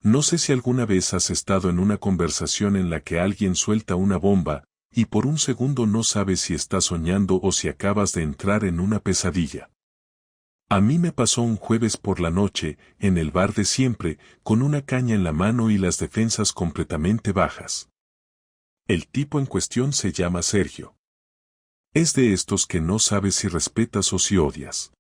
No sé si alguna vez has estado en una conversación en la que alguien suelta una bomba, y por un segundo no sabes si estás soñando o si acabas de entrar en una pesadilla. A mí me pasó un jueves por la noche, en el bar de siempre, con una caña en la mano y las defensas completamente bajas. El tipo en cuestión se llama Sergio. Es de estos que no sabes si respetas o si odias.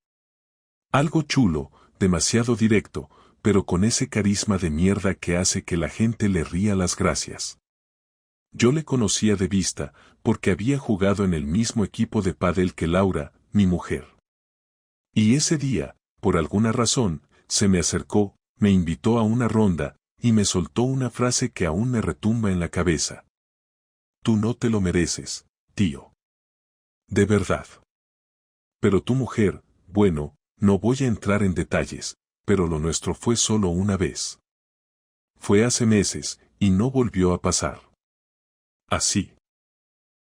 Algo chulo, demasiado directo, pero con ese carisma de mierda que hace que la gente le ría las gracias. Yo le conocía de vista, porque había jugado en el mismo equipo de pádel que Laura, mi mujer. Y ese día, por alguna razón, se me acercó, me invitó a una ronda, y me soltó una frase que aún me retumba en la cabeza. Tú no te lo mereces, tío. De verdad. Pero tu mujer, bueno, no voy a entrar en detalles, pero lo nuestro fue solo una vez. Fue hace meses, y no volvió a pasar. Así.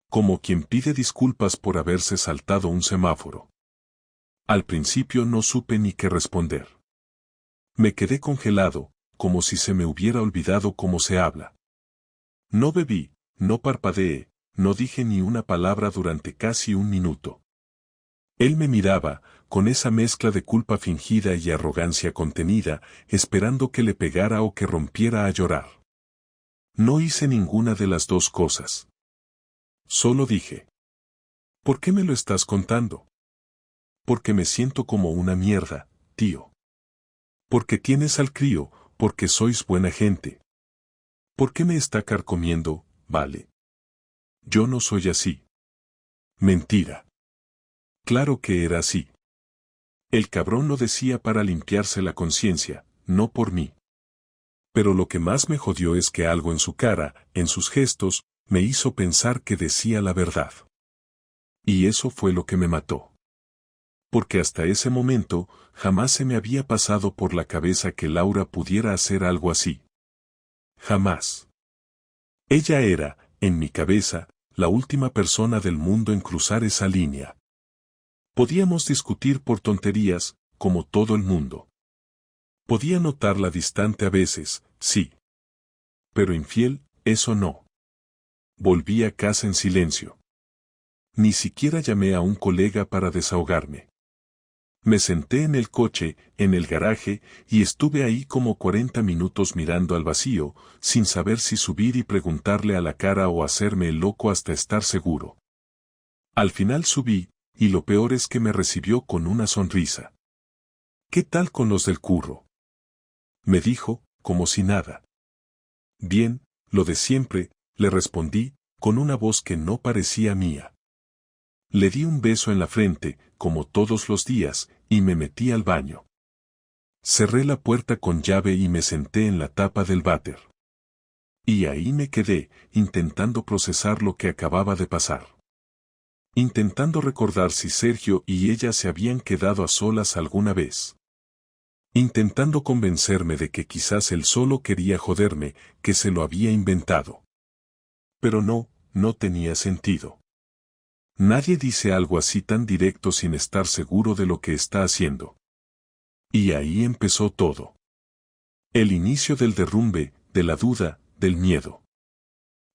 Como quien pide disculpas por haberse saltado un semáforo. Al principio no supe ni qué responder. Me quedé congelado, como si se me hubiera olvidado cómo se habla. No bebí, no parpadeé, no dije ni una palabra durante casi un minuto. Él me miraba, con esa mezcla de culpa fingida y arrogancia contenida, esperando que le pegara o que rompiera a llorar. No hice ninguna de las dos cosas. Solo dije. ¿Por qué me lo estás contando? Porque me siento como una mierda, tío. Porque tienes al crío, porque sois buena gente. ¿Por qué me está carcomiendo, vale? Yo no soy así. Mentira. Claro que era así. El cabrón lo decía para limpiarse la conciencia, no por mí. Pero lo que más me jodió es que algo en su cara, en sus gestos, me hizo pensar que decía la verdad. Y eso fue lo que me mató. Porque hasta ese momento, jamás se me había pasado por la cabeza que Laura pudiera hacer algo así. Jamás. Ella era, en mi cabeza, la última persona del mundo en cruzar esa línea. Podíamos discutir por tonterías, como todo el mundo. Podía notarla distante a veces, sí. Pero infiel, eso no. Volví a casa en silencio. Ni siquiera llamé a un colega para desahogarme. Me senté en el coche, en el garaje, y estuve ahí como 40 minutos mirando al vacío, sin saber si subir y preguntarle a la cara o hacerme el loco hasta estar seguro. Al final subí, y lo peor es que me recibió con una sonrisa. ¿Qué tal con los del curro? Me dijo, como si nada. Bien, lo de siempre, le respondí, con una voz que no parecía mía. Le di un beso en la frente, como todos los días, y me metí al baño. Cerré la puerta con llave y me senté en la tapa del váter. Y ahí me quedé, intentando procesar lo que acababa de pasar. Intentando recordar si Sergio y ella se habían quedado a solas alguna vez. Intentando convencerme de que quizás él solo quería joderme, que se lo había inventado. Pero no tenía sentido. Nadie dice algo así tan directo sin estar seguro de lo que está haciendo. Y ahí empezó todo. El inicio del derrumbe, de la duda, del miedo.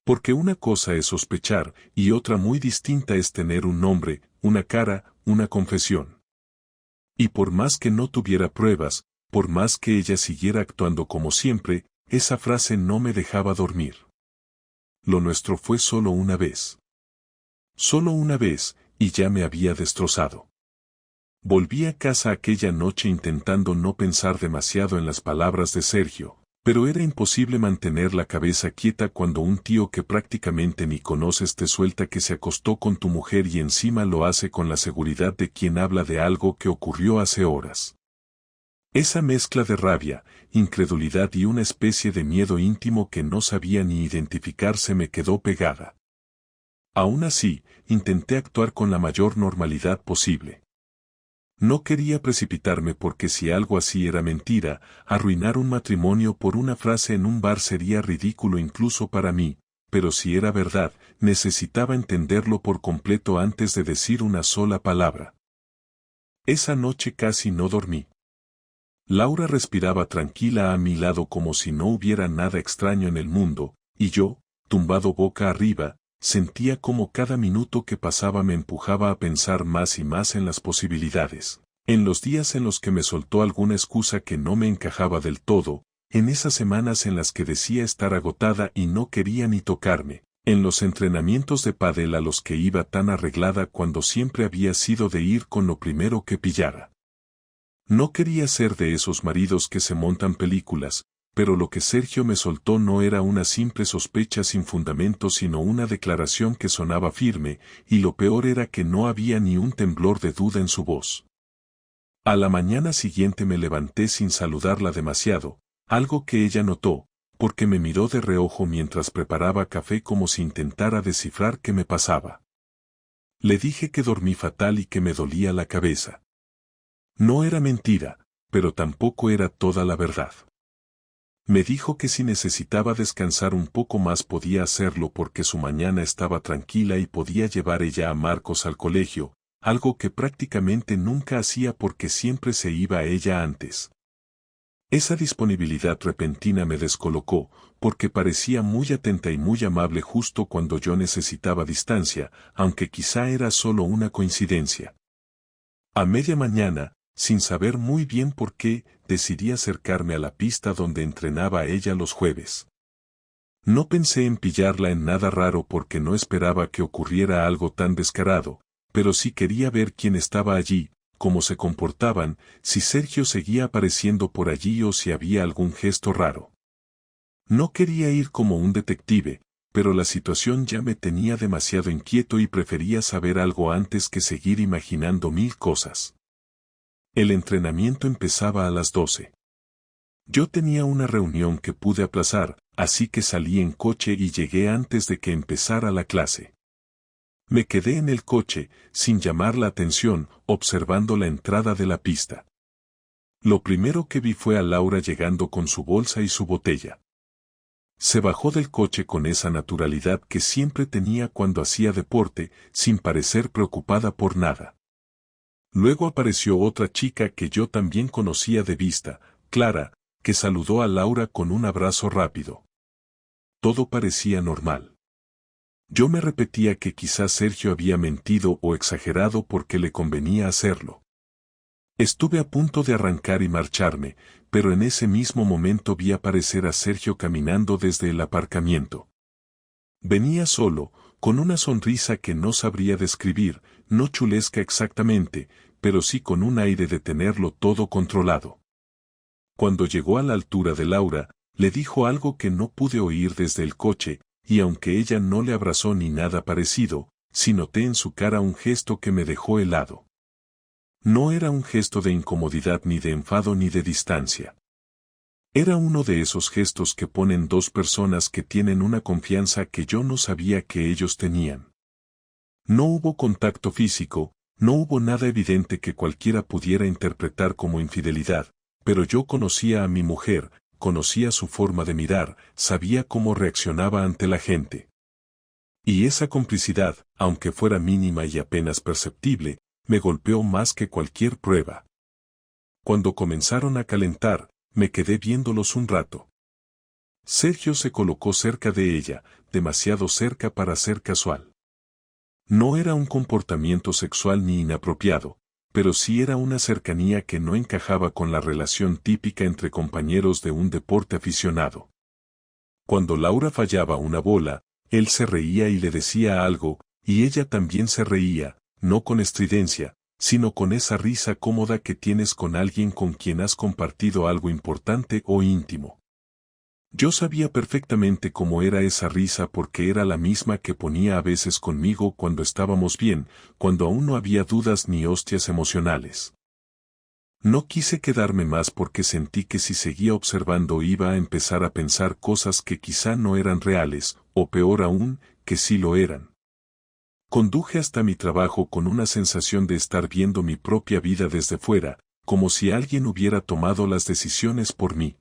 Porque una cosa es sospechar, y otra muy distinta es tener un nombre, una cara, una confesión. Y por más que no tuviera pruebas, por más que ella siguiera actuando como siempre, esa frase no me dejaba dormir. Lo nuestro fue solo una vez. Solo una vez, y ya me había destrozado. Volví a casa aquella noche intentando no pensar demasiado en las palabras de Sergio, pero era imposible mantener la cabeza quieta cuando un tío que prácticamente ni conoces te suelta que se acostó con tu mujer y encima lo hace con la seguridad de quien habla de algo que ocurrió hace horas. Esa mezcla de rabia, incredulidad y una especie de miedo íntimo que no sabía ni identificar se me quedó pegada. Aún así, intenté actuar con la mayor normalidad posible. No quería precipitarme porque si algo así era mentira, arruinar un matrimonio por una frase en un bar sería ridículo incluso para mí, pero si era verdad, necesitaba entenderlo por completo antes de decir una sola palabra. Esa noche casi no dormí. Laura respiraba tranquila a mi lado como si no hubiera nada extraño en el mundo, y yo, tumbado boca arriba, sentía como cada minuto que pasaba me empujaba a pensar más y más en las posibilidades. En los días en los que me soltó alguna excusa que no me encajaba del todo, en esas semanas en las que decía estar agotada y no quería ni tocarme, en los entrenamientos de pádel a los que iba tan arreglada cuando siempre había sido de ir con lo primero que pillara. No quería ser de esos maridos que se montan películas, pero lo que Sergio me soltó no era una simple sospecha sin fundamento sino una declaración que sonaba firme, y lo peor era que no había ni un temblor de duda en su voz. A la mañana siguiente me levanté sin saludarla demasiado, algo que ella notó, porque me miró de reojo mientras preparaba café como si intentara descifrar qué me pasaba. Le dije que dormí fatal y que me dolía la cabeza. No era mentira, pero tampoco era toda la verdad. Me dijo que si necesitaba descansar un poco más podía hacerlo porque su mañana estaba tranquila y podía llevar ella a Marcos al colegio, algo que prácticamente nunca hacía porque siempre se iba ella antes. Esa disponibilidad repentina me descolocó, porque parecía muy atenta y muy amable justo cuando yo necesitaba distancia, aunque quizá era solo una coincidencia. A media mañana, sin saber muy bien por qué, decidí acercarme a la pista donde entrenaba ella los jueves. No pensé en pillarla en nada raro porque no esperaba que ocurriera algo tan descarado, pero sí quería ver quién estaba allí, cómo se comportaban, si Sergio seguía apareciendo por allí o si había algún gesto raro. No quería ir como un detective, pero la situación ya me tenía demasiado inquieto y prefería saber algo antes que seguir imaginando mil cosas. El entrenamiento empezaba a las 12. Yo tenía una reunión que pude aplazar, así que salí en coche y llegué antes de que empezara la clase. Me quedé en el coche, sin llamar la atención, observando la entrada de la pista. Lo primero que vi fue a Laura llegando con su bolsa y su botella. Se bajó del coche con esa naturalidad que siempre tenía cuando hacía deporte, sin parecer preocupada por nada. Luego apareció otra chica que yo también conocía de vista, Clara, que saludó a Laura con un abrazo rápido. Todo parecía normal. Yo me repetía que quizás Sergio había mentido o exagerado porque le convenía hacerlo. Estuve a punto de arrancar y marcharme, pero en ese mismo momento vi aparecer a Sergio caminando desde el aparcamiento. Venía solo, con una sonrisa que no sabría describir, no chulesca exactamente, pero sí con un aire de tenerlo todo controlado. Cuando llegó a la altura de Laura, le dijo algo que no pude oír desde el coche, y aunque ella no le abrazó ni nada parecido, sí noté en su cara un gesto que me dejó helado. No era un gesto de incomodidad ni de enfado ni de distancia. Era uno de esos gestos que ponen dos personas que tienen una confianza que yo no sabía que ellos tenían. No hubo contacto físico, no hubo nada evidente que cualquiera pudiera interpretar como infidelidad, pero yo conocía a mi mujer, conocía su forma de mirar, sabía cómo reaccionaba ante la gente. Y esa complicidad, aunque fuera mínima y apenas perceptible, me golpeó más que cualquier prueba. Cuando comenzaron a calentar, me quedé viéndolos un rato. Sergio se colocó cerca de ella, demasiado cerca para ser casual. No era un comportamiento sexual ni inapropiado, pero sí era una cercanía que no encajaba con la relación típica entre compañeros de un deporte aficionado. Cuando Laura fallaba una bola, él se reía y le decía algo, y ella también se reía, no con estridencia, sino con esa risa cómoda que tienes con alguien con quien has compartido algo importante o íntimo. Yo sabía perfectamente cómo era esa risa porque era la misma que ponía a veces conmigo cuando estábamos bien, cuando aún no había dudas ni hostias emocionales. No quise quedarme más porque sentí que si seguía observando iba a empezar a pensar cosas que quizá no eran reales, o peor aún, que sí lo eran. Conduje hasta mi trabajo con una sensación de estar viendo mi propia vida desde fuera, como si alguien hubiera tomado las decisiones por mí.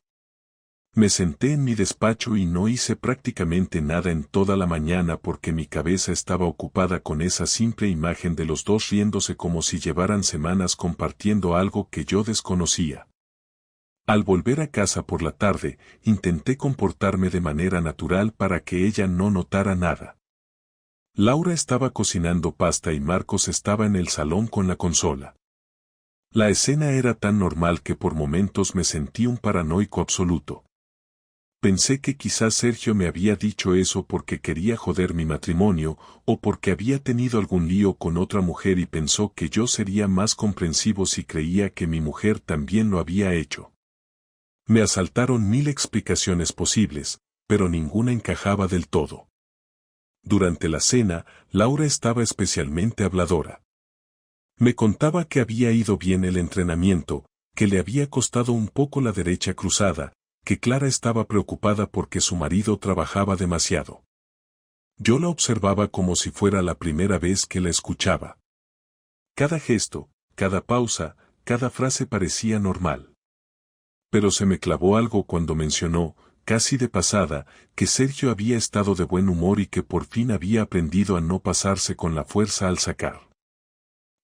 Me senté en mi despacho y no hice prácticamente nada en toda la mañana porque mi cabeza estaba ocupada con esa simple imagen de los dos riéndose como si llevaran semanas compartiendo algo que yo desconocía. Al volver a casa por la tarde, intenté comportarme de manera natural para que ella no notara nada. Laura estaba cocinando pasta y Marcos estaba en el salón con la consola. La escena era tan normal que por momentos me sentí un paranoico absoluto. Pensé que quizás Sergio me había dicho eso porque quería joder mi matrimonio, o porque había tenido algún lío con otra mujer y pensó que yo sería más comprensivo si creía que mi mujer también lo había hecho. Me asaltaron 1000 explicaciones posibles, pero ninguna encajaba del todo. Durante la cena, Laura estaba especialmente habladora. Me contaba que había ido bien el entrenamiento, que le había costado un poco la derecha cruzada, que Clara estaba preocupada porque su marido trabajaba demasiado. Yo la observaba como si fuera la primera vez que la escuchaba. Cada gesto, cada pausa, cada frase parecía normal. Pero se me clavó algo cuando mencionó, casi de pasada, que Sergio había estado de buen humor y que por fin había aprendido a no pasarse con la fuerza al sacar.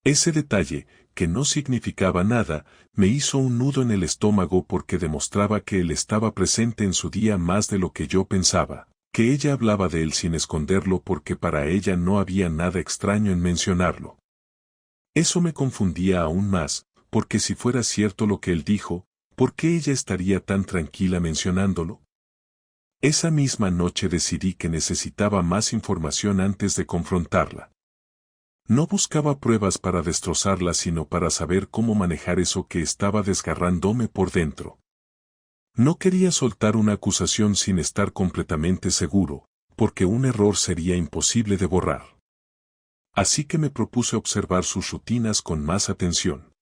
Ese detalle, que no significaba nada, me hizo un nudo en el estómago porque demostraba que él estaba presente en su día más de lo que yo pensaba, que ella hablaba de él sin esconderlo porque para ella no había nada extraño en mencionarlo. Eso me confundía aún más, porque si fuera cierto lo que él dijo, ¿por qué ella estaría tan tranquila mencionándolo? Esa misma noche decidí que necesitaba más información antes de confrontarla. No buscaba pruebas para destrozarla sino para saber cómo manejar eso que estaba desgarrándome por dentro. No quería soltar una acusación sin estar completamente seguro, porque un error sería imposible de borrar. Así que me propuse observar sus rutinas con más atención.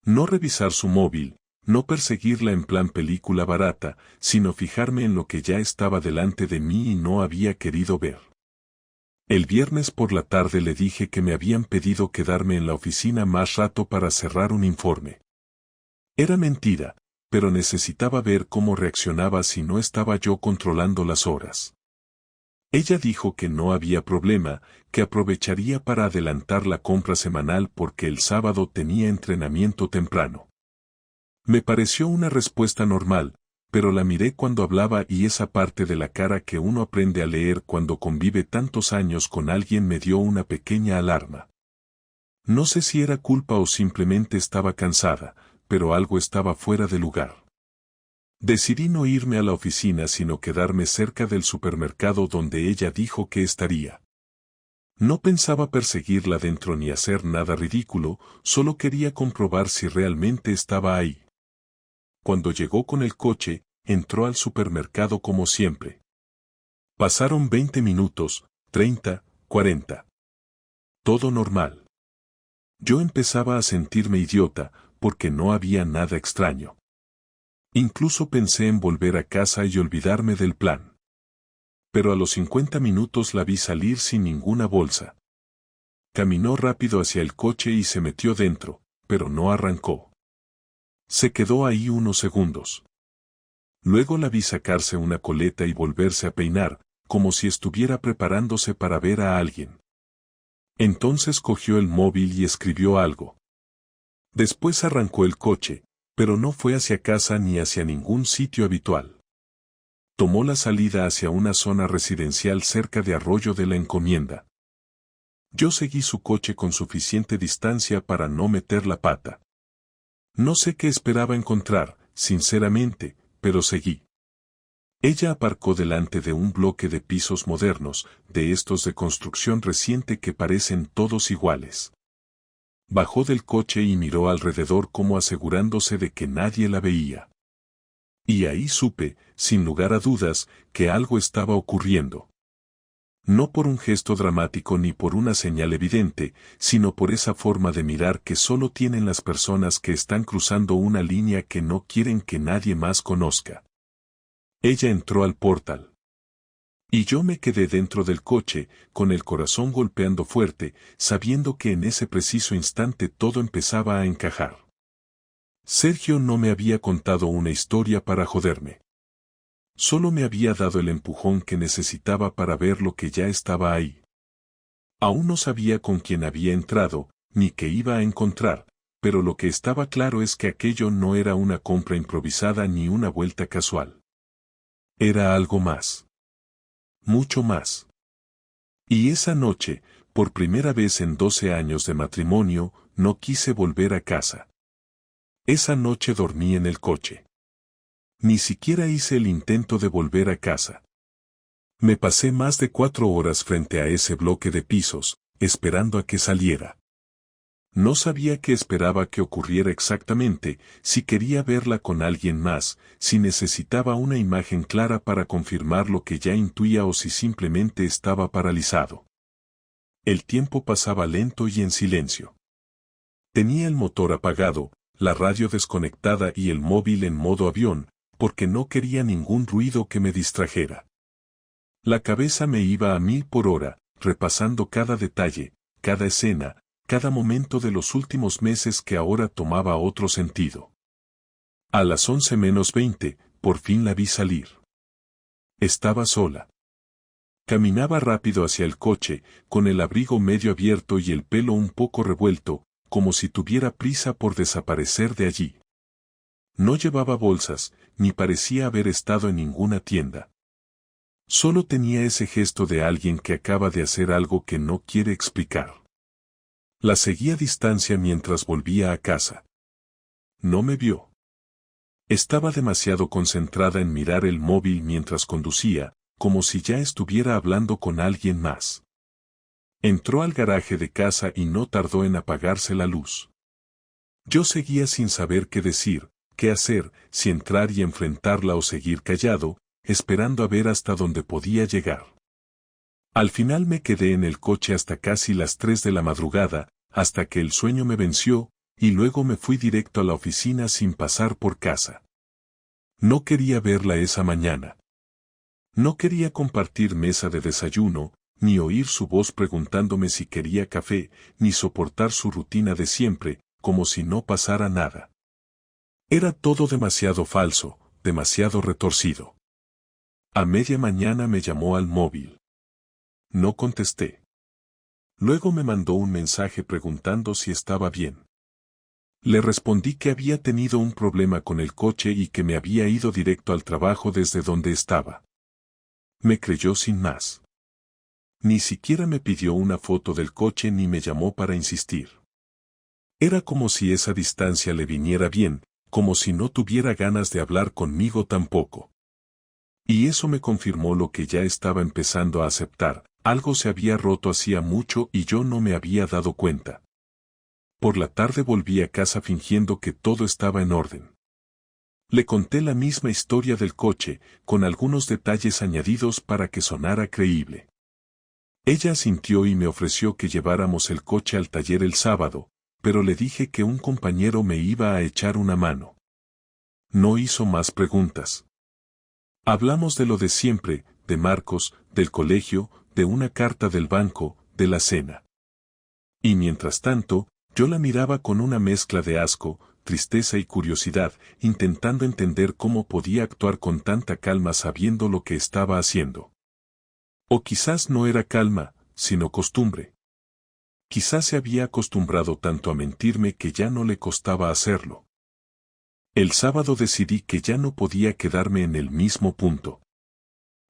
No revisar su móvil, no perseguirla en plan película barata, sino fijarme en lo que ya estaba delante de mí y no había querido ver. El viernes por la tarde le dije que me habían pedido quedarme en la oficina más rato para cerrar un informe. Era mentira, pero necesitaba ver cómo reaccionaba si no estaba yo controlando las horas. Ella dijo que no había problema, que aprovecharía para adelantar la compra semanal porque el sábado tenía entrenamiento temprano. Me pareció una respuesta normal, pero la miré cuando hablaba y esa parte de la cara que uno aprende a leer cuando convive tantos años con alguien me dio una pequeña alarma. No sé si era culpa o simplemente estaba cansada, pero algo estaba fuera de lugar. Decidí no irme a la oficina sino quedarme cerca del supermercado donde ella dijo que estaría. No pensaba perseguirla dentro ni hacer nada ridículo, solo quería comprobar si realmente estaba ahí. Cuando llegó con el coche, entró al supermercado como siempre. Pasaron 20 minutos, 30, 40. Todo normal. Yo empezaba a sentirme idiota, porque no había nada extraño. Incluso pensé en volver a casa y olvidarme del plan. Pero a los 50 minutos la vi salir sin ninguna bolsa. Caminó rápido hacia el coche y se metió dentro, pero no arrancó. Se quedó ahí unos segundos. Luego la vi sacarse una coleta y volverse a peinar, como si estuviera preparándose para ver a alguien. Entonces cogió el móvil y escribió algo. Después arrancó el coche, pero no fue hacia casa ni hacia ningún sitio habitual. Tomó la salida hacia una zona residencial cerca de Arroyo de la Encomienda. Yo seguí su coche con suficiente distancia para no meter la pata. No sé qué esperaba encontrar, sinceramente, pero seguí. Ella aparcó delante de un bloque de pisos modernos, de estos de construcción reciente que parecen todos iguales. Bajó del coche y miró alrededor como asegurándose de que nadie la veía. Y ahí supe, sin lugar a dudas, que algo estaba ocurriendo. No por un gesto dramático ni por una señal evidente, sino por esa forma de mirar que solo tienen las personas que están cruzando una línea que no quieren que nadie más conozca. Ella entró al portal. Y yo me quedé dentro del coche, con el corazón golpeando fuerte, sabiendo que en ese preciso instante todo empezaba a encajar. Sergio no me había contado una historia para joderme. Solo me había dado el empujón que necesitaba para ver lo que ya estaba ahí. Aún no sabía con quién había entrado, ni qué iba a encontrar, pero lo que estaba claro es que aquello no era una compra improvisada ni una vuelta casual. Era algo más. Mucho más. Y esa noche, por primera vez en 12 años de matrimonio, no quise volver a casa. Esa noche dormí en el coche. Ni siquiera hice el intento de volver a casa. Me pasé más de 4 horas frente a ese bloque de pisos, esperando a que saliera. No sabía qué esperaba que ocurriera exactamente, si quería verla con alguien más, si necesitaba una imagen clara para confirmar lo que ya intuía o si simplemente estaba paralizado. El tiempo pasaba lento y en silencio. Tenía el motor apagado, la radio desconectada y el móvil en modo avión, porque no quería ningún ruido que me distrajera. La cabeza me iba a 1000 por hora, repasando cada detalle, cada escena, cada momento de los últimos meses que ahora tomaba otro sentido. A las 11:20, por fin la vi salir. Estaba sola. Caminaba rápido hacia el coche, con el abrigo medio abierto y el pelo un poco revuelto, como si tuviera prisa por desaparecer de allí. No llevaba bolsas, ni parecía haber estado en ninguna tienda. Solo tenía ese gesto de alguien que acaba de hacer algo que no quiere explicar. La seguí a distancia mientras volvía a casa. No me vio. Estaba demasiado concentrada en mirar el móvil mientras conducía, como si ya estuviera hablando con alguien más. Entró al garaje de casa y no tardó en apagarse la luz. Yo seguía sin saber qué decir, qué hacer, si entrar y enfrentarla o seguir callado, esperando a ver hasta dónde podía llegar. Al final me quedé en el coche hasta casi las 3 de la madrugada, hasta que el sueño me venció, y luego me fui directo a la oficina sin pasar por casa. No quería verla esa mañana. No quería compartir mesa de desayuno, ni oír su voz preguntándome si quería café, ni soportar su rutina de siempre, como si no pasara nada. Era todo demasiado falso, demasiado retorcido. A media mañana me llamó al móvil. No contesté. Luego me mandó un mensaje preguntando si estaba bien. Le respondí que había tenido un problema con el coche y que me había ido directo al trabajo desde donde estaba. Me creyó sin más. Ni siquiera me pidió una foto del coche ni me llamó para insistir. Era como si esa distancia le viniera bien, como si no tuviera ganas de hablar conmigo tampoco. Y eso me confirmó lo que ya estaba empezando a aceptar, algo se había roto hacía mucho y yo no me había dado cuenta. Por la tarde volví a casa fingiendo que todo estaba en orden. Le conté la misma historia del coche, con algunos detalles añadidos para que sonara creíble. Ella asintió y me ofreció que lleváramos el coche al taller el sábado, pero le dije que un compañero me iba a echar una mano. No hizo más preguntas. Hablamos de lo de siempre, de Marcos, del colegio, de una carta del banco, de la cena. Y mientras tanto, yo la miraba con una mezcla de asco, tristeza y curiosidad, intentando entender cómo podía actuar con tanta calma sabiendo lo que estaba haciendo. O quizás no era calma, sino costumbre. Quizás se había acostumbrado tanto a mentirme que ya no le costaba hacerlo. El sábado decidí que ya no podía quedarme en el mismo punto.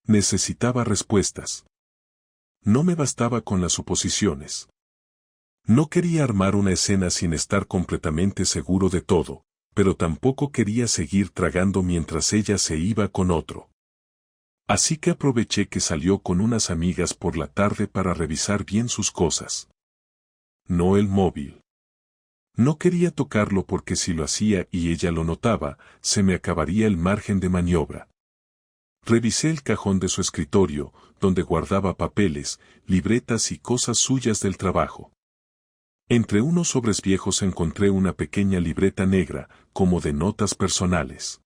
Necesitaba respuestas. No me bastaba con las suposiciones. No quería armar una escena sin estar completamente seguro de todo, pero tampoco quería seguir tragando mientras ella se iba con otro. Así que aproveché que salió con unas amigas por la tarde para revisar bien sus cosas. No el móvil. No quería tocarlo porque si lo hacía y ella lo notaba, se me acabaría el margen de maniobra. Revisé el cajón de su escritorio, donde guardaba papeles, libretas y cosas suyas del trabajo. Entre unos sobres viejos encontré una pequeña libreta negra, como de notas personales.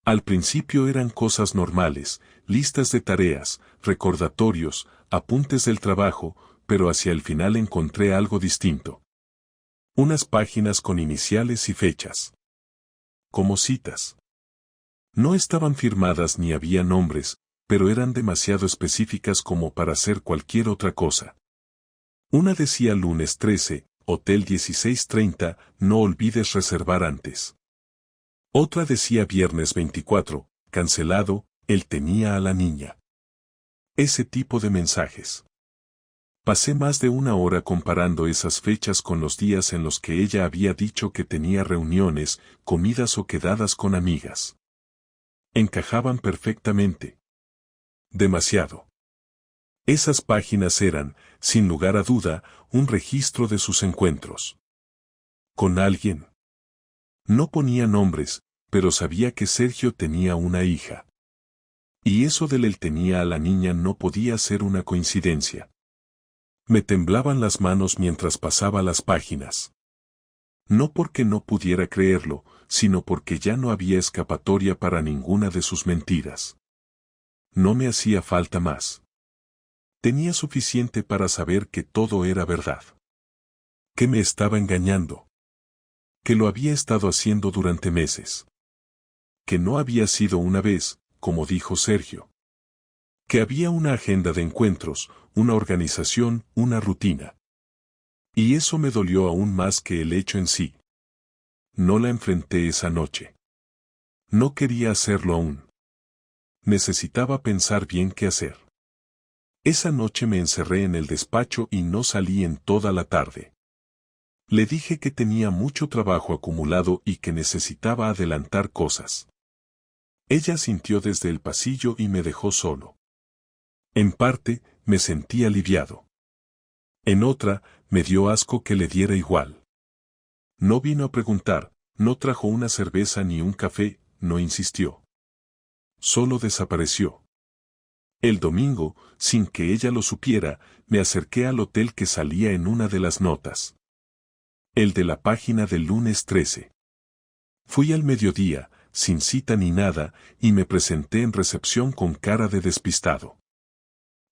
Al principio eran cosas normales, listas de tareas, recordatorios, apuntes del trabajo, pero hacia el final encontré algo distinto. Unas páginas con iniciales y fechas. Como citas. No estaban firmadas ni había nombres, pero eran demasiado específicas como para ser cualquier otra cosa. Una decía lunes 13, Hotel 1630, no olvides reservar antes. Otra decía viernes 24, cancelado, él tenía a la niña. Ese tipo de mensajes. Pasé más de una hora comparando esas fechas con los días en los que ella había dicho que tenía reuniones, comidas o quedadas con amigas. Encajaban perfectamente. Demasiado. Esas páginas eran, sin lugar a duda, un registro de sus encuentros. ¿Con alguien? No ponía nombres, pero sabía que Sergio tenía una hija. Y eso del él tenía a la niña no podía ser una coincidencia. Me temblaban las manos mientras pasaba las páginas. No porque no pudiera creerlo, sino porque ya no había escapatoria para ninguna de sus mentiras. No me hacía falta más. Tenía suficiente para saber que todo era verdad. Que me estaba engañando. Que lo había estado haciendo durante meses. Que no había sido una vez, como dijo Sergio. Que había una agenda de encuentros, una organización, una rutina. Y eso me dolió aún más que el hecho en sí. No la enfrenté esa noche. No quería hacerlo aún. Necesitaba pensar bien qué hacer. Esa noche me encerré en el despacho y no salí en toda la tarde. Le dije que tenía mucho trabajo acumulado y que necesitaba adelantar cosas. Ella sintió desde el pasillo y me dejó solo. En parte, me sentí aliviado. En otra, me dio asco que le diera igual. No vino a preguntar, no trajo una cerveza ni un café, no insistió. Solo desapareció. El domingo, sin que ella lo supiera, me acerqué al hotel que salía en una de las notas. El de la página del lunes 13. Fui al mediodía, sin cita ni nada, y me presenté en recepción con cara de despistado.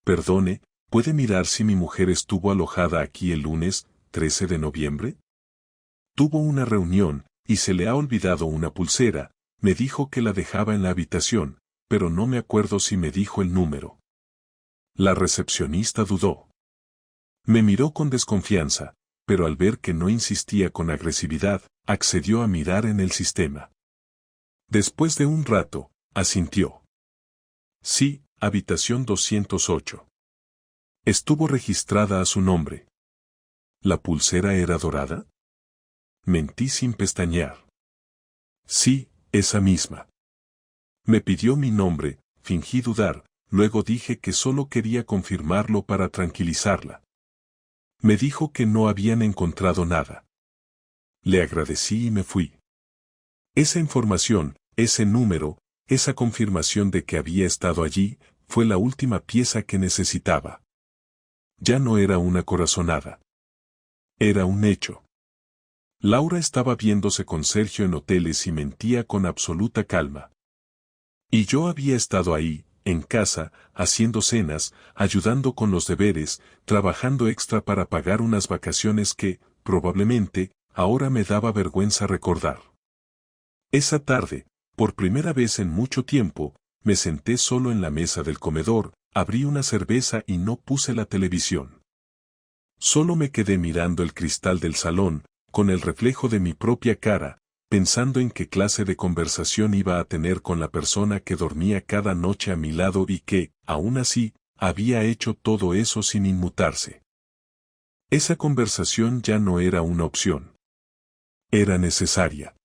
Perdone, ¿puede mirar si mi mujer estuvo alojada aquí el lunes, 13 de noviembre? Tuvo una reunión, y se le ha olvidado una pulsera, me dijo que la dejaba en la habitación, pero no me acuerdo si me dijo el número. La recepcionista dudó. Me miró con desconfianza, pero al ver que no insistía con agresividad, accedió a mirar en el sistema. Después de un rato, asintió. Sí, habitación 208. Estuvo registrada a su nombre. ¿La pulsera era dorada? Mentí sin pestañear. Sí, esa misma. Me pidió mi nombre, fingí dudar, luego dije que solo quería confirmarlo para tranquilizarla. Me dijo que no habían encontrado nada. Le agradecí y me fui. Esa información, ese número, esa confirmación de que había estado allí, fue la última pieza que necesitaba. Ya no era una corazonada. Era un hecho. Laura estaba viéndose con Sergio en hoteles y mentía con absoluta calma. Y yo había estado ahí, en casa, haciendo cenas, ayudando con los deberes, trabajando extra para pagar unas vacaciones que, probablemente, ahora me daba vergüenza recordar. Esa tarde, por primera vez en mucho tiempo, me senté solo en la mesa del comedor, abrí una cerveza y no puse la televisión. Solo me quedé mirando el cristal del salón, con el reflejo de mi propia cara, pensando en qué clase de conversación iba a tener con la persona que dormía cada noche a mi lado y que, aún así, había hecho todo eso sin inmutarse. Esa conversación ya no era una opción. Era necesaria.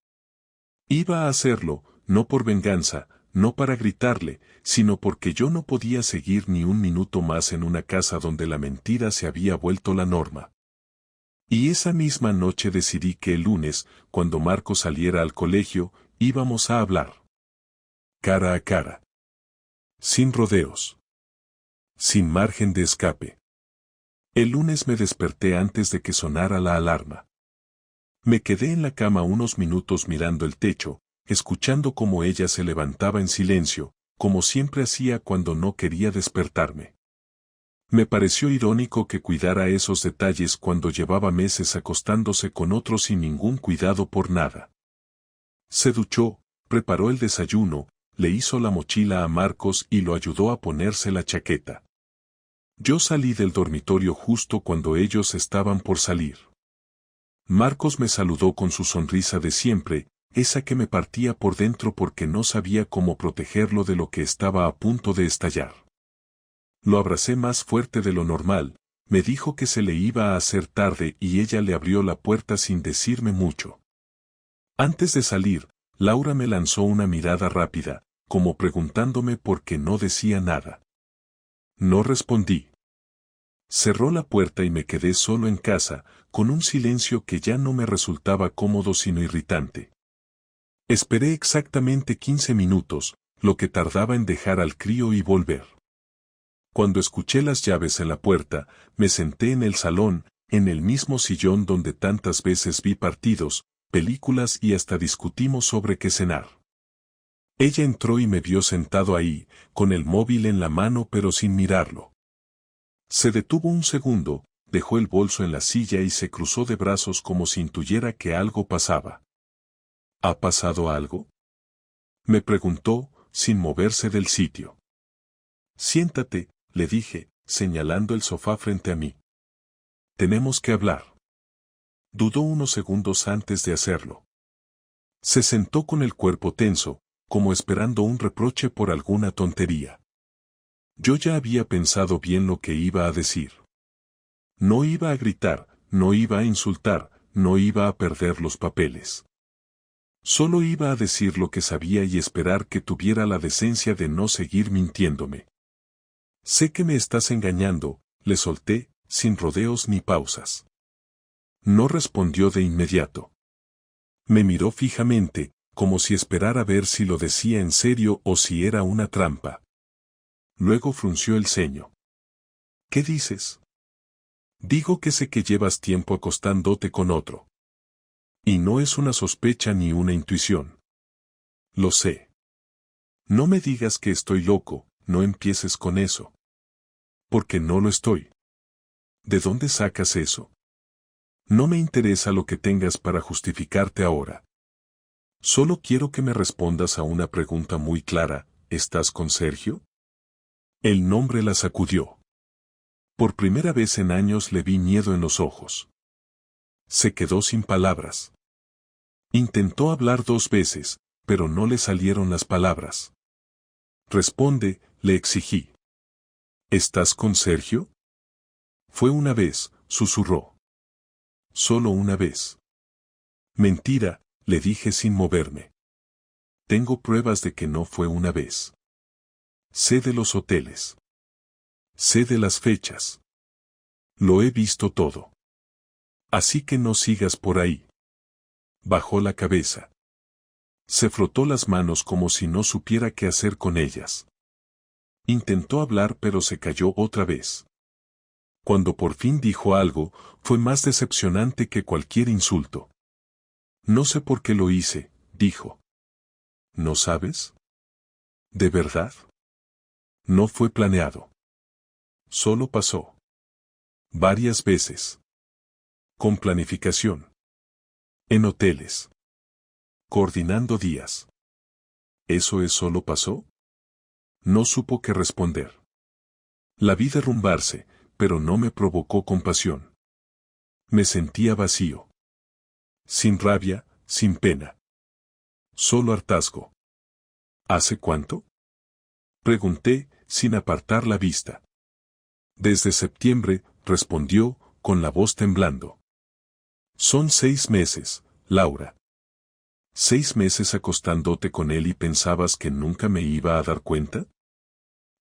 Iba a hacerlo, no por venganza, no para gritarle, sino porque yo no podía seguir ni un minuto más en una casa donde la mentira se había vuelto la norma. Y esa misma noche decidí que el lunes, cuando Marco saliera al colegio, íbamos a hablar. Cara a cara. Sin rodeos. Sin margen de escape. El lunes me desperté antes de que sonara la alarma. Me quedé en la cama unos minutos mirando el techo, escuchando cómo ella se levantaba en silencio, como siempre hacía cuando no quería despertarme. Me pareció irónico que cuidara esos detalles cuando llevaba meses acostándose con otro sin ningún cuidado por nada. Se duchó, preparó el desayuno, le hizo la mochila a Marcos y lo ayudó a ponerse la chaqueta. Yo salí del dormitorio justo cuando ellos estaban por salir. Marcos me saludó con su sonrisa de siempre, esa que me partía por dentro porque no sabía cómo protegerlo de lo que estaba a punto de estallar. Lo abracé más fuerte de lo normal, me dijo que se le iba a hacer tarde y ella le abrió la puerta sin decirme mucho. Antes de salir, Laura me lanzó una mirada rápida, como preguntándome por qué no decía nada. No respondí. Cerró la puerta y me quedé solo en casa, con un silencio que ya no me resultaba cómodo sino irritante. Esperé exactamente 15 minutos, lo que tardaba en dejar al crío y volver. Cuando escuché las llaves en la puerta, me senté en el salón, en el mismo sillón donde tantas veces vi partidos, películas y hasta discutimos sobre qué cenar. Ella entró y me vio sentado ahí, con el móvil en la mano pero sin mirarlo. Se detuvo un segundo, dejó el bolso en la silla y se cruzó de brazos como si intuyera que algo pasaba. ¿Ha pasado algo?, me preguntó, sin moverse del sitio. Siéntate, le dije, señalando el sofá frente a mí. Tenemos que hablar. Dudó unos segundos antes de hacerlo. Se sentó con el cuerpo tenso, como esperando un reproche por alguna tontería. Yo ya había pensado bien lo que iba a decir. No iba a gritar, no iba a insultar, no iba a perder los papeles. Solo iba a decir lo que sabía y esperar que tuviera la decencia de no seguir mintiéndome. Sé que me estás engañando, le solté, sin rodeos ni pausas. No respondió de inmediato. Me miró fijamente, como si esperara ver si lo decía en serio o si era una trampa. Luego frunció el ceño. ¿Qué dices? Digo que sé que llevas tiempo acostándote con otro. Y no es una sospecha ni una intuición. Lo sé. No me digas que estoy loco, no empieces con eso. Porque no lo estoy. ¿De dónde sacas eso? No me interesa lo que tengas para justificarte ahora. Solo quiero que me respondas a una pregunta muy clara, ¿estás con Sergio? El nombre la sacudió. Por primera vez en años le vi miedo en los ojos. Se quedó sin palabras. Intentó hablar 2 veces, pero no le salieron las palabras. Responde, le exigí. ¿Estás con Sergio? Fue una vez, susurró. Solo una vez. Mentira, le dije sin moverme. Tengo pruebas de que no fue una vez. Sé de los hoteles. Sé de las fechas. Lo he visto todo. Así que no sigas por ahí. Bajó la cabeza. Se frotó las manos como si no supiera qué hacer con ellas. Intentó hablar pero se calló otra vez. Cuando por fin dijo algo, fue más decepcionante que cualquier insulto. No sé por qué lo hice, dijo. ¿No sabes? ¿De verdad? No fue planeado. Solo pasó. Varias veces. Con planificación. En hoteles. Coordinando días. ¿Eso es solo pasó? No supo qué responder. La vi derrumbarse, pero no me provocó compasión. Me sentía vacío. Sin rabia, sin pena. Solo hartazgo. ¿Hace cuánto?, pregunté, sin apartar la vista. Desde septiembre, respondió, con la voz temblando. Son 6 meses, Laura. 6 meses acostándote con él y pensabas que nunca me iba a dar cuenta.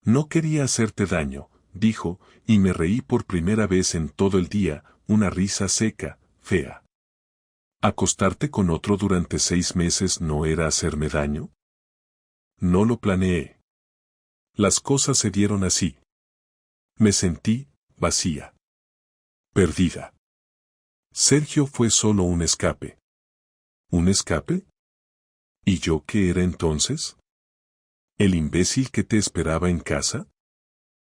No quería hacerte daño, dijo, y me reí por primera vez en todo el día, una risa seca, fea. ¿Acostarte con otro durante 6 meses no era hacerme daño? No lo planeé. Las cosas se dieron así. Me sentí vacía. Perdida. Sergio fue solo un escape. ¿Un escape? ¿Y yo qué era entonces? ¿El imbécil que te esperaba en casa?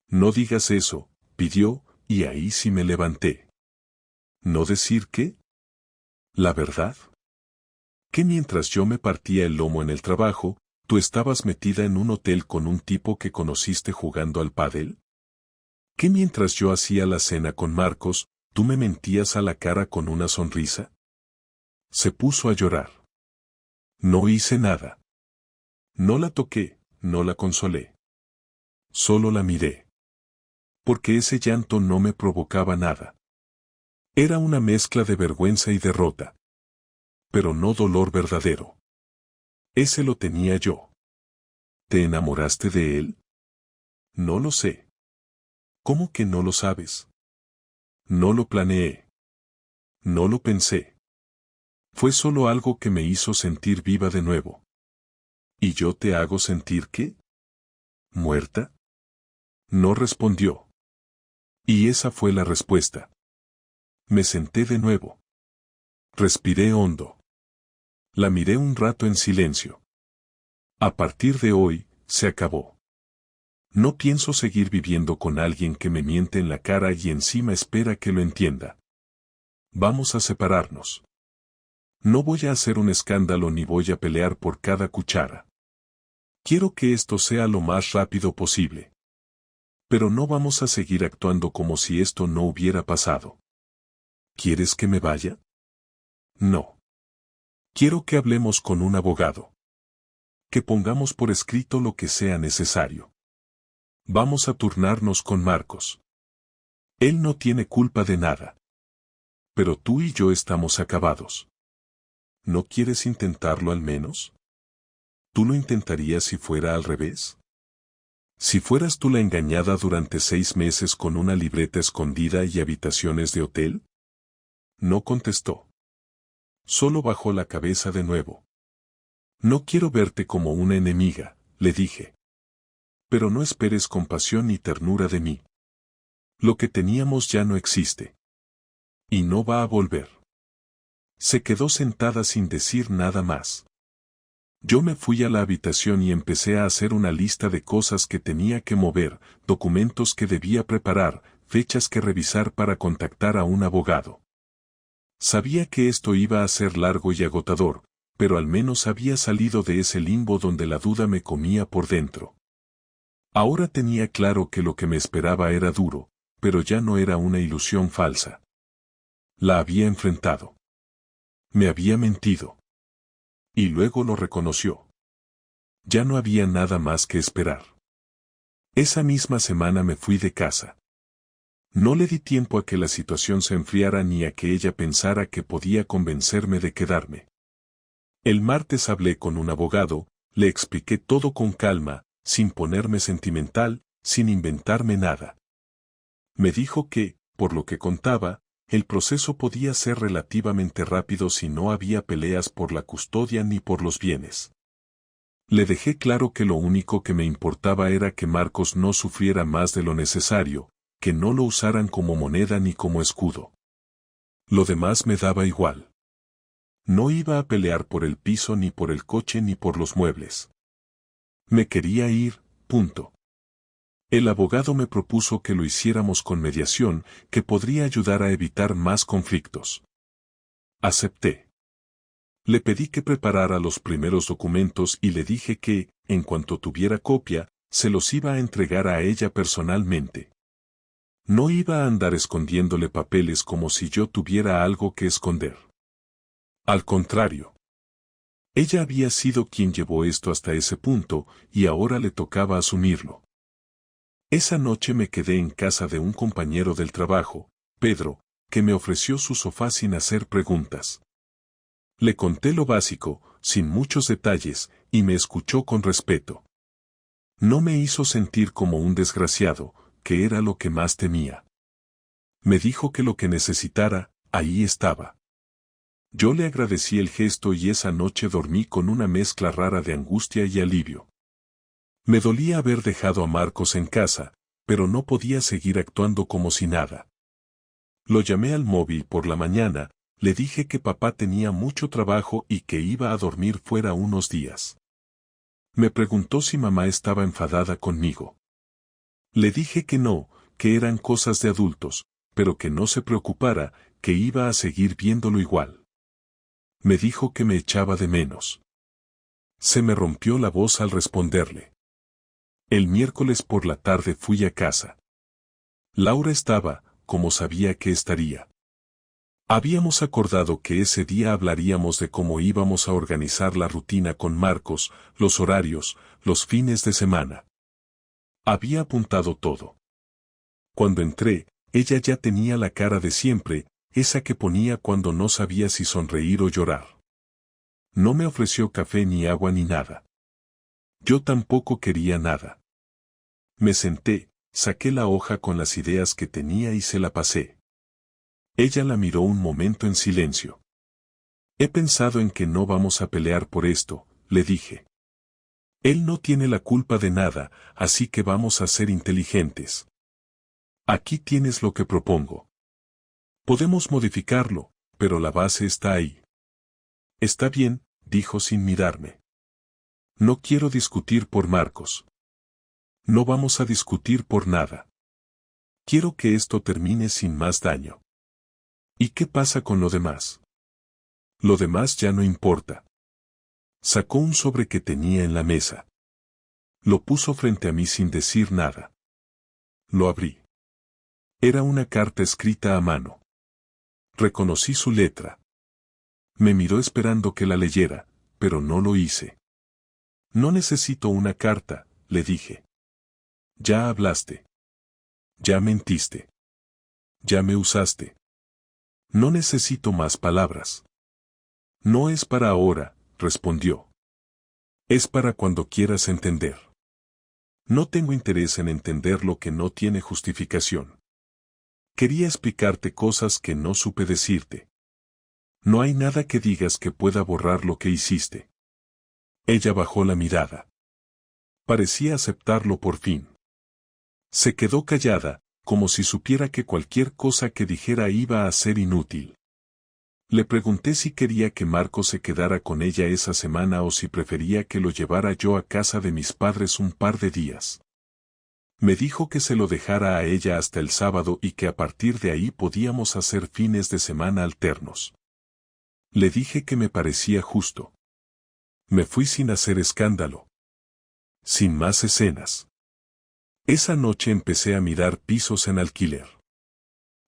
No digas eso, pidió, y ahí sí me levanté. ¿No decir qué? ¿La verdad? ¿Que mientras yo me partía el lomo en el trabajo, tú estabas metida en un hotel con un tipo que conociste jugando al pádel? ¿Que mientras yo hacía la cena con Marcos, tú me mentías a la cara con una sonrisa? Se puso a llorar. No hice nada. No la toqué, no la consolé. Solo la miré. Porque ese llanto no me provocaba nada. Era una mezcla de vergüenza y derrota. Pero no dolor verdadero. Ese lo tenía yo. ¿Te enamoraste de él? No lo sé. ¿Cómo que no lo sabes? No lo planeé. No lo pensé. Fue solo algo que me hizo sentir viva de nuevo. ¿Y yo te hago sentir qué? ¿Muerta? No respondió. Y esa fue la respuesta. Me senté de nuevo. Respiré hondo. La miré un rato en silencio. A partir de hoy, se acabó. No pienso seguir viviendo con alguien que me miente en la cara y encima espera que lo entienda. Vamos a separarnos. No voy a hacer un escándalo ni voy a pelear por cada cuchara. Quiero que esto sea lo más rápido posible. Pero no vamos a seguir actuando como si esto no hubiera pasado. ¿Quieres que me vaya? No. Quiero que hablemos con un abogado. Que pongamos por escrito lo que sea necesario. Vamos a turnarnos con Marcos. Él no tiene culpa de nada. Pero tú y yo estamos acabados. ¿No quieres intentarlo al menos? ¿Tú lo intentarías si fuera al revés? Si fueras tú la engañada durante 6 meses con una libreta escondida y habitaciones de hotel. No contestó. Solo bajó la cabeza de nuevo. No quiero verte como una enemiga, le dije. Pero no esperes compasión ni ternura de mí. Lo que teníamos ya no existe. Y no va a volver. Se quedó sentada sin decir nada más. Yo me fui a la habitación y empecé a hacer una lista de cosas que tenía que mover, documentos que debía preparar, fechas que revisar para contactar a un abogado. Sabía que esto iba a ser largo y agotador, pero al menos había salido de ese limbo donde la duda me comía por dentro. Ahora tenía claro que lo que me esperaba era duro, pero ya no era una ilusión falsa. La había enfrentado. Me había mentido. Y luego lo reconoció. Ya no había nada más que esperar. Esa misma semana me fui de casa. No le di tiempo a que la situación se enfriara ni a que ella pensara que podía convencerme de quedarme. El martes hablé con un abogado, le expliqué todo con calma, sin ponerme sentimental, sin inventarme nada. Me dijo que, por lo que contaba, el proceso podía ser relativamente rápido si no había peleas por la custodia ni por los bienes. Le dejé claro que lo único que me importaba era que Marcos no sufriera más de lo necesario, que no lo usaran como moneda ni como escudo. Lo demás me daba igual. No iba a pelear por el piso ni por el coche ni por los muebles. Me quería ir, punto. El abogado me propuso que lo hiciéramos con mediación, que podría ayudar a evitar más conflictos. Acepté. Le pedí que preparara los primeros documentos y le dije que, en cuanto tuviera copia, se los iba a entregar a ella personalmente. No iba a andar escondiéndole papeles como si yo tuviera algo que esconder. Al contrario. Ella había sido quien llevó esto hasta ese punto, y ahora le tocaba asumirlo. Esa noche me quedé en casa de un compañero del trabajo, Pedro, que me ofreció su sofá sin hacer preguntas. Le conté lo básico, sin muchos detalles, y me escuchó con respeto. No me hizo sentir como un desgraciado, que era lo que más temía. Me dijo que lo que necesitara, ahí estaba. Yo le agradecí el gesto y esa noche dormí con una mezcla rara de angustia y alivio. Me dolía haber dejado a Marcos en casa, pero no podía seguir actuando como si nada. Lo llamé al móvil por la mañana, le dije que papá tenía mucho trabajo y que iba a dormir fuera unos días. Me preguntó si mamá estaba enfadada conmigo. Le dije que no, que eran cosas de adultos, pero que no se preocupara, que iba a seguir viéndolo igual. Me dijo que me echaba de menos. Se me rompió la voz al responderle. El miércoles por la tarde fui a casa. Laura estaba, como sabía que estaría. Habíamos acordado que ese día hablaríamos de cómo íbamos a organizar la rutina con Marcos, los horarios, los fines de semana. Había apuntado todo. Cuando entré, ella ya tenía la cara de siempre, esa que ponía cuando no sabía si sonreír o llorar. No me ofreció café ni agua ni nada. Yo tampoco quería nada. Me senté, saqué la hoja con las ideas que tenía y se la pasé. Ella la miró un momento en silencio. He pensado en que no vamos a pelear por esto, le dije. Él no tiene la culpa de nada, así que vamos a ser inteligentes. Aquí tienes lo que propongo. Podemos modificarlo, pero la base está ahí. Está bien, dijo sin mirarme. No quiero discutir por Marcos. No vamos a discutir por nada. Quiero que esto termine sin más daño. ¿Y qué pasa con lo demás? Lo demás ya no importa. Sacó un sobre que tenía en la mesa. Lo puso frente a mí sin decir nada. Lo abrí. Era una carta escrita a mano. Reconocí su letra. Me miró esperando que la leyera, pero no lo hice. No necesito una carta, le dije. Ya hablaste. Ya mentiste. Ya me usaste. No necesito más palabras. No es para ahora, respondió. Es para cuando quieras entender. No tengo interés en entender lo que no tiene justificación. Quería explicarte cosas que no supe decirte. No hay nada que digas que pueda borrar lo que hiciste. Ella bajó la mirada. Parecía aceptarlo por fin. Se quedó callada, como si supiera que cualquier cosa que dijera iba a ser inútil. Le pregunté si quería que Marcos se quedara con ella esa semana o si prefería que lo llevara yo a casa de mis padres un par de días. Me dijo que se lo dejara a ella hasta el sábado y que a partir de ahí podíamos hacer fines de semana alternos. Le dije que me parecía justo. Me fui sin hacer escándalo. Sin más escenas. Esa noche empecé a mirar pisos en alquiler.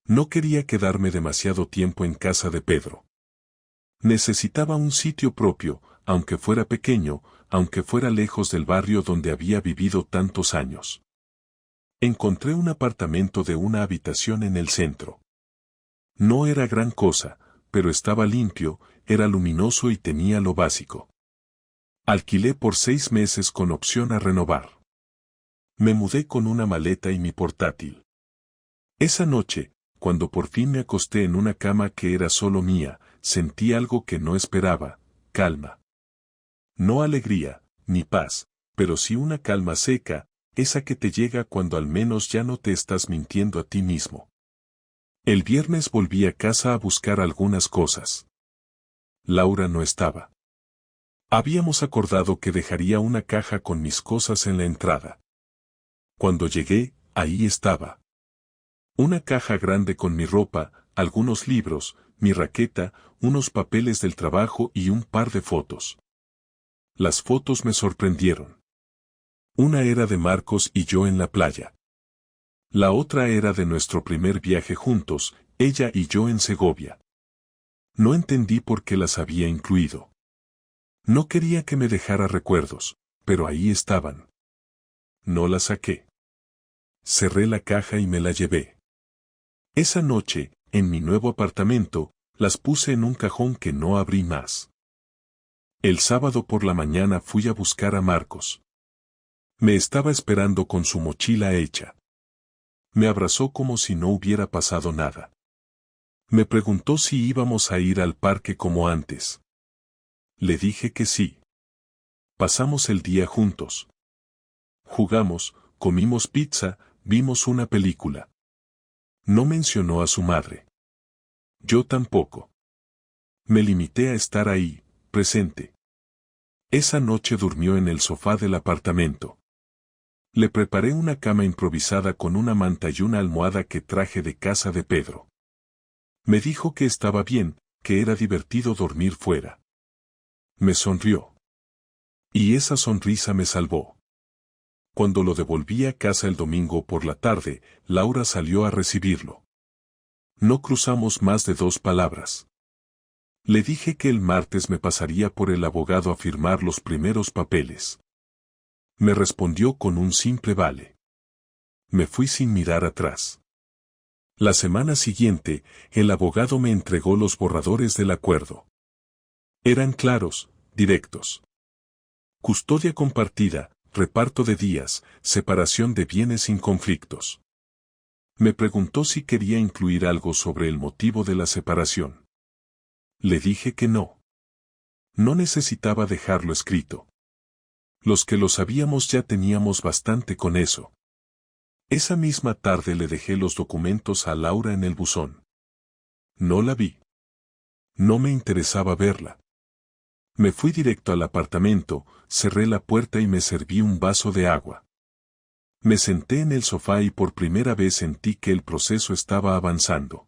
No quería quedarme demasiado tiempo en casa de Pedro. Necesitaba un sitio propio, aunque fuera pequeño, aunque fuera lejos del barrio donde había vivido tantos años. Encontré un apartamento de una habitación en el centro. No era gran cosa, pero estaba limpio, era luminoso y tenía lo básico. Alquilé por 6 meses con opción a renovar. Me mudé con una maleta y mi portátil. Esa noche, cuando por fin me acosté en una cama que era solo mía, sentí algo que no esperaba, calma. No alegría, ni paz, pero sí una calma seca, esa que te llega cuando al menos ya no te estás mintiendo a ti mismo. El viernes volví a casa a buscar algunas cosas. Laura no estaba. Habíamos acordado que dejaría una caja con mis cosas en la entrada. Cuando llegué, ahí estaba. Una caja grande con mi ropa, algunos libros, mi raqueta, unos papeles del trabajo y un par de fotos. Las fotos me sorprendieron. Una era de Marcos y yo en la playa. La otra era de nuestro primer viaje juntos, ella y yo en Segovia. No entendí por qué las había incluido. No quería que me dejara recuerdos, pero ahí estaban. No las saqué. Cerré la caja y me la llevé. Esa noche, en mi nuevo apartamento, las puse en un cajón que no abrí más. El sábado por la mañana fui a buscar a Marcos. Me estaba esperando con su mochila hecha. Me abrazó como si no hubiera pasado nada. Me preguntó si íbamos a ir al parque como antes. Le dije que sí. Pasamos el día juntos. Jugamos, comimos pizza, vimos una película. No mencionó a su madre. Yo tampoco. Me limité a estar ahí, presente. Esa noche durmió en el sofá del apartamento. Le preparé una cama improvisada con una manta y una almohada que traje de casa de Pedro. Me dijo que estaba bien, que era divertido dormir fuera. Me sonrió. Y esa sonrisa me salvó. Cuando lo devolví a casa el domingo por la tarde, Laura salió a recibirlo. No cruzamos más de 2 palabras. Le dije que el martes me pasaría por el abogado a firmar los primeros papeles. Me respondió con un simple vale. Me fui sin mirar atrás. La semana siguiente, el abogado me entregó los borradores del acuerdo. Eran claros, directos. Custodia compartida, reparto de días, separación de bienes sin conflictos. Me preguntó si quería incluir algo sobre el motivo de la separación. Le dije que no. No necesitaba dejarlo escrito. Los que lo sabíamos ya teníamos bastante con eso. Esa misma tarde le dejé los documentos a Laura en el buzón. No la vi. No me interesaba verla. Me fui directo al apartamento, cerré la puerta y me serví un vaso de agua. Me senté en el sofá y por primera vez sentí que el proceso estaba avanzando.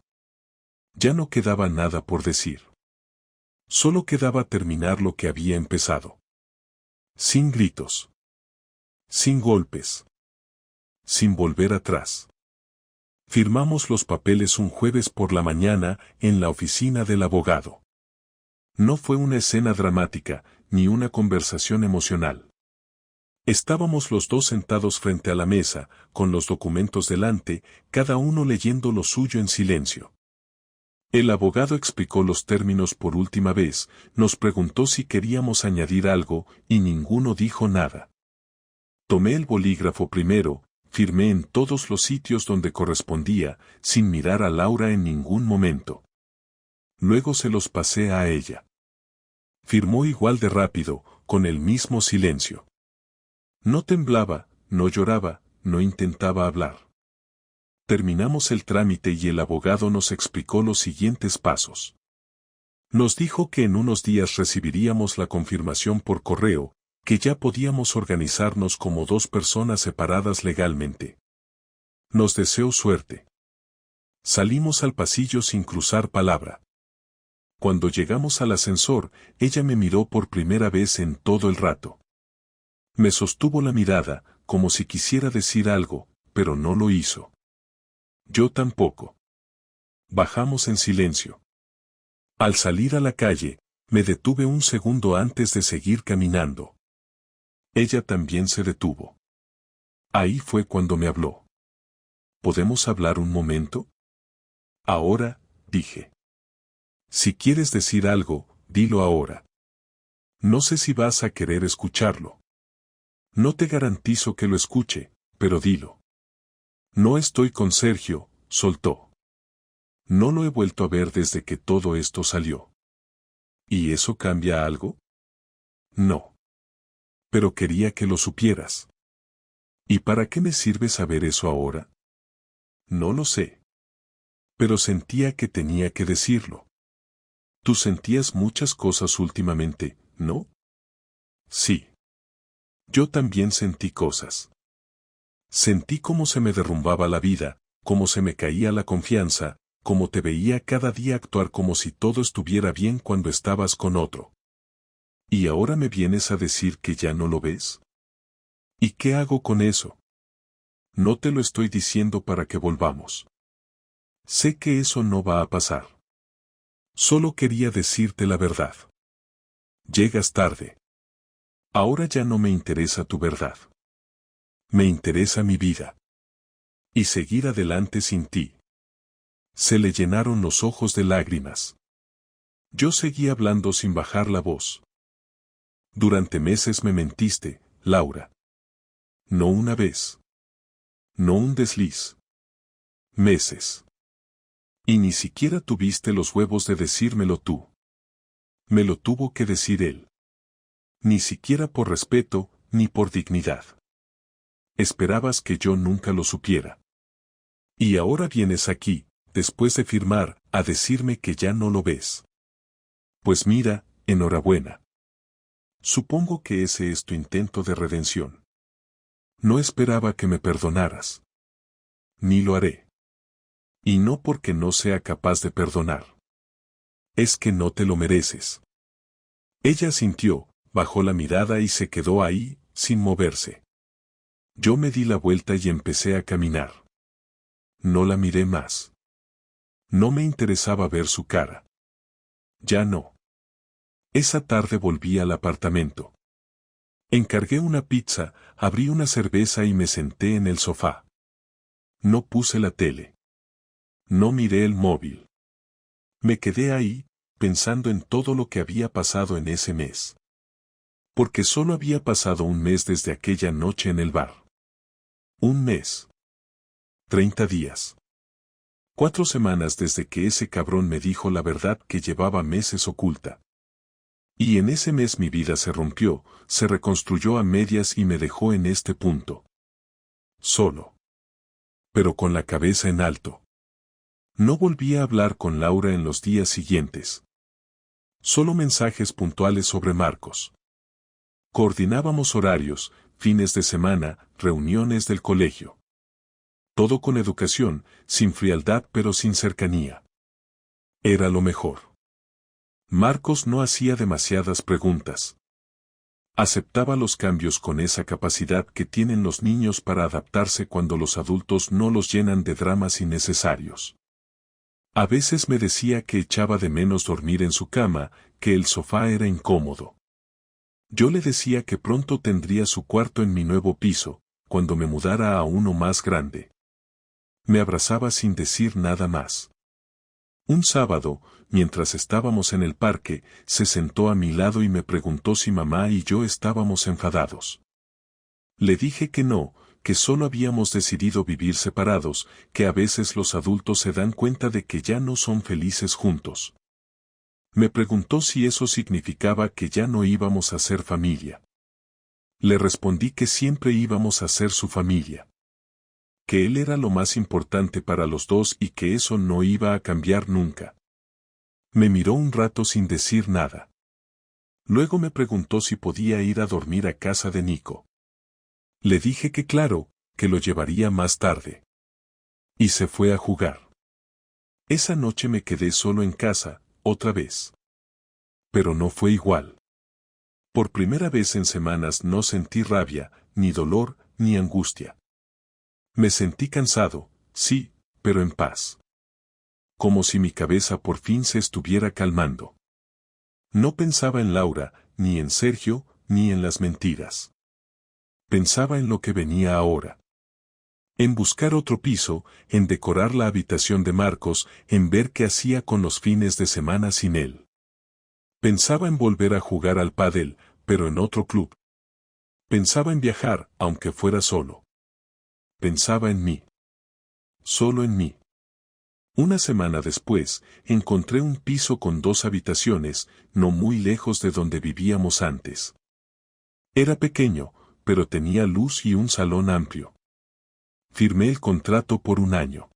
Ya no quedaba nada por decir. Solo quedaba terminar lo que había empezado. Sin gritos. Sin golpes. Sin volver atrás. Firmamos los papeles un jueves por la mañana en la oficina del abogado. No fue una escena dramática, ni una conversación emocional. Estábamos los dos sentados frente a la mesa, con los documentos delante, cada uno leyendo lo suyo en silencio. El abogado explicó los términos por última vez, nos preguntó si queríamos añadir algo, y ninguno dijo nada. Tomé el bolígrafo primero, firmé en todos los sitios donde correspondía, sin mirar a Laura en ningún momento. Luego se los pasé a ella. Firmó igual de rápido, con el mismo silencio. No temblaba, no lloraba, no intentaba hablar. Terminamos el trámite y el abogado nos explicó los siguientes pasos. Nos dijo que en unos días recibiríamos la confirmación por correo, que ya podíamos organizarnos como 2 personas separadas legalmente. Nos deseó suerte. Salimos al pasillo sin cruzar palabra. Cuando llegamos al ascensor, ella me miró por primera vez en todo el rato. Me sostuvo la mirada, como si quisiera decir algo, pero no lo hizo. Yo tampoco. Bajamos en silencio. Al salir a la calle, me detuve un segundo antes de seguir caminando. Ella también se detuvo. Ahí fue cuando me habló. ¿Podemos hablar un momento? Ahora, dije. Si quieres decir algo, dilo ahora. No sé si vas a querer escucharlo. No te garantizo que lo escuche, pero dilo. No estoy con Sergio, soltó. No lo he vuelto a ver desde que todo esto salió. ¿Y eso cambia algo? No. Pero quería que lo supieras. ¿Y para qué me sirve saber eso ahora? No lo sé. Pero sentía que tenía que decirlo. Tú sentías muchas cosas últimamente, ¿no? Sí. Yo también sentí cosas. Sentí cómo se me derrumbaba la vida, cómo se me caía la confianza, cómo te veía cada día actuar como si todo estuviera bien cuando estabas con otro. ¿Y ahora me vienes a decir que ya no lo ves? ¿Y qué hago con eso? No te lo estoy diciendo para que volvamos. Sé que eso no va a pasar. Solo quería decirte la verdad. Llegas tarde. Ahora ya no me interesa tu verdad. Me interesa mi vida. Y seguir adelante sin ti. Se le llenaron los ojos de lágrimas. Yo seguí hablando sin bajar la voz. Durante meses me mentiste, Laura. No una vez. No un desliz. Meses. Y ni siquiera tuviste los huevos de decírmelo tú. Me lo tuvo que decir él. Ni siquiera por respeto, ni por dignidad. Esperabas que yo nunca lo supiera. Y ahora vienes aquí, después de firmar, a decirme que ya no lo ves. Pues mira, enhorabuena. Supongo que ese es tu intento de redención. No esperaba que me perdonaras. Ni lo haré. Y no porque no sea capaz de perdonar. Es que no te lo mereces. Ella asintió, bajó la mirada y se quedó ahí, sin moverse. Yo me di la vuelta y empecé a caminar. No la miré más. No me interesaba ver su cara. Ya no. Esa tarde volví al apartamento. Encargué una pizza, abrí una cerveza y me senté en el sofá. No puse la tele. No miré el móvil. Me quedé ahí, pensando en todo lo que había pasado en ese mes. Porque solo había pasado un mes desde aquella noche en el bar. Un mes. 30 días. 4 semanas desde que ese cabrón me dijo la verdad que llevaba meses oculta. Y en ese mes mi vida se rompió, se reconstruyó a medias y me dejó en este punto. Solo. Pero con la cabeza en alto. No volví a hablar con Laura en los días siguientes. Solo mensajes puntuales sobre Marcos. Coordinábamos horarios, fines de semana, reuniones del colegio. Todo con educación, sin frialdad pero sin cercanía. Era lo mejor. Marcos no hacía demasiadas preguntas. Aceptaba los cambios con esa capacidad que tienen los niños para adaptarse cuando los adultos no los llenan de dramas innecesarios. A veces me decía que echaba de menos dormir en su cama, que el sofá era incómodo. Yo le decía que pronto tendría su cuarto en mi nuevo piso, cuando me mudara a uno más grande. Me abrazaba sin decir nada más. Un sábado, mientras estábamos en el parque, se sentó a mi lado y me preguntó si mamá y yo estábamos enfadados. Le dije que no, que solo habíamos decidido vivir separados, que a veces los adultos se dan cuenta de que ya no son felices juntos. Me preguntó si eso significaba que ya no íbamos a ser familia. Le respondí que siempre íbamos a ser su familia. Que él era lo más importante para los dos y que eso no iba a cambiar nunca. Me miró un rato sin decir nada. Luego me preguntó si podía ir a dormir a casa de Nico. Le dije que claro, que lo llevaría más tarde. Y se fue a jugar. Esa noche me quedé solo en casa, otra vez. Pero no fue igual. Por primera vez en semanas no sentí rabia, ni dolor, ni angustia. Me sentí cansado, sí, pero en paz. Como si mi cabeza por fin se estuviera calmando. No pensaba en Laura, ni en Sergio, ni en las mentiras. Pensaba en lo que venía ahora. En buscar otro piso, en decorar la habitación de Marcos, en ver qué hacía con los fines de semana sin él. Pensaba en volver a jugar al pádel, pero en otro club. Pensaba en viajar, aunque fuera solo. Pensaba en mí. Solo en mí. Una semana después, encontré un piso con 2 habitaciones, no muy lejos de donde vivíamos antes. Era pequeño, pero tenía luz y un salón amplio. Firmé el contrato por 1 año.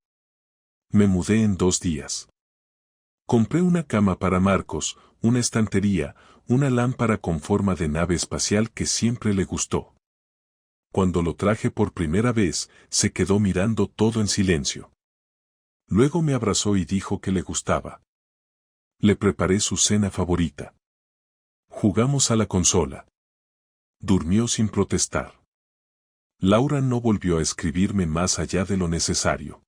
Me mudé en 2 días. Compré una cama para Marcos, una estantería, una lámpara con forma de nave espacial que siempre le gustó. Cuando lo traje por primera vez, se quedó mirando todo en silencio. Luego me abrazó y dijo que le gustaba. Le preparé su cena favorita. Jugamos a la consola. Durmió sin protestar. Laura no volvió a escribirme más allá de lo necesario.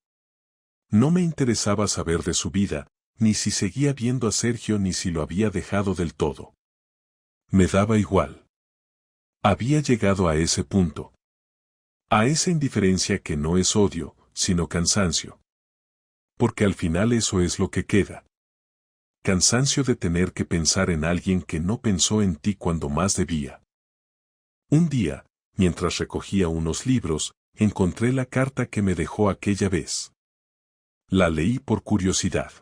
No me interesaba saber de su vida, ni si seguía viendo a Sergio ni si lo había dejado del todo. Me daba igual. Había llegado a ese punto. A esa indiferencia que no es odio, sino cansancio. Porque al final eso es lo que queda. Cansancio de tener que pensar en alguien que no pensó en ti cuando más debía. Un día, mientras recogía unos libros, encontré la carta que me dejó aquella vez. La leí por curiosidad.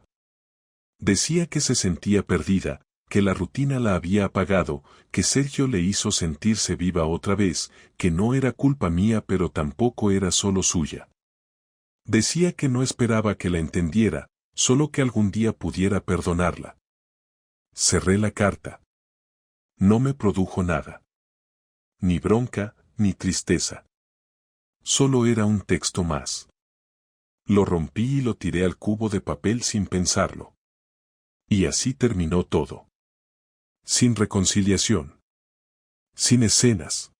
Decía que se sentía perdida, que la rutina la había apagado, que Sergio le hizo sentirse viva otra vez, que no era culpa mía pero tampoco era solo suya. Decía que no esperaba que la entendiera, solo que algún día pudiera perdonarla. Cerré la carta. No me produjo nada. Ni bronca, ni tristeza. Solo era un texto más. Lo rompí y lo tiré al cubo de papel sin pensarlo. Y así terminó todo. Sin reconciliación. Sin escenas.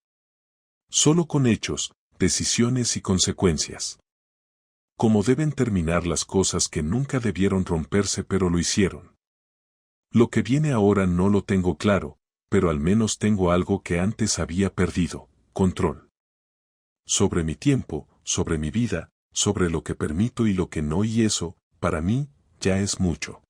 Solo con hechos, decisiones y consecuencias. Cómo deben terminar las cosas que nunca debieron romperse pero lo hicieron. Lo que viene ahora no lo tengo claro, pero al menos tengo algo que antes había perdido: control. Sobre mi tiempo, sobre mi vida, sobre lo que permito y lo que no, y eso, para mí, ya es mucho.